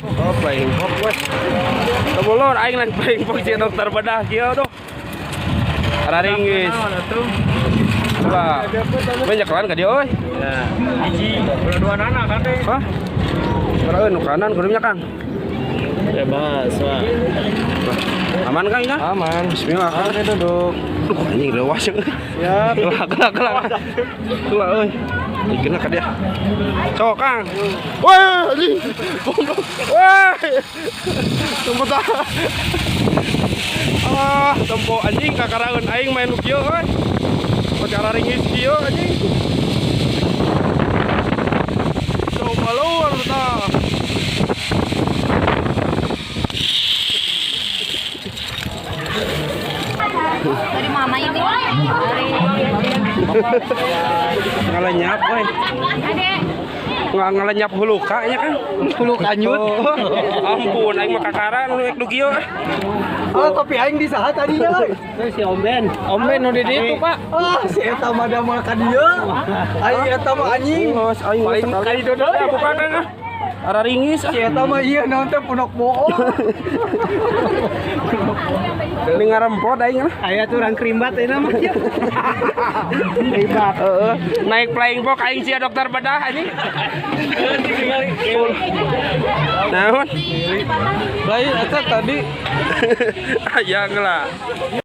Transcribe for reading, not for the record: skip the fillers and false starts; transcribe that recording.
Oh, flying fox wes. Tabulon aing lang flying fox si dokter bedah kieu tuh. Araringgis. Coba. Banyak kan ka dia euy. Ya, hiji, dua anak kan teh. Hah? Karaeun nu kanan kurungnya Kang. Bebas, Pak. Aman Kang ya? Aman. Bismillah Kang. Oke, duduk. Duh, anjing lewas ya. Siap. Kelak. Kelak euy. Dikeuna ka dia. Sok Kang. Wah, anjing. Goblok. Wah. Tunggu tah. Ah, tempo anjing kakaraeun aing main kieu euy. Pacara ringis kieu anjing. Coba luar tah. Dari mama ini. Ngalenyap euy. Adek. Ngalenyap hulu kanya kan. Hulu kanyut. Ampun aing mah kakaran nu kieu. Oh, kopi aing di saha tadinya euy? Si Omben. Omben nu di ditu, Pak. Ah, si eta mah da mah ka dieu. Aing eta mah anjing. Aing paling kali dodol ya bukan Kang. Ara ringis. Si eta mah ieu naon teh punok bohong. Teuing ngarempot aing mah. Aya tuh urang krimbat eta mah. Krimbat. Heeh. Naik flying fox aing sia dokter bedah anjing. Naon? Lain eta tadi Aya geula.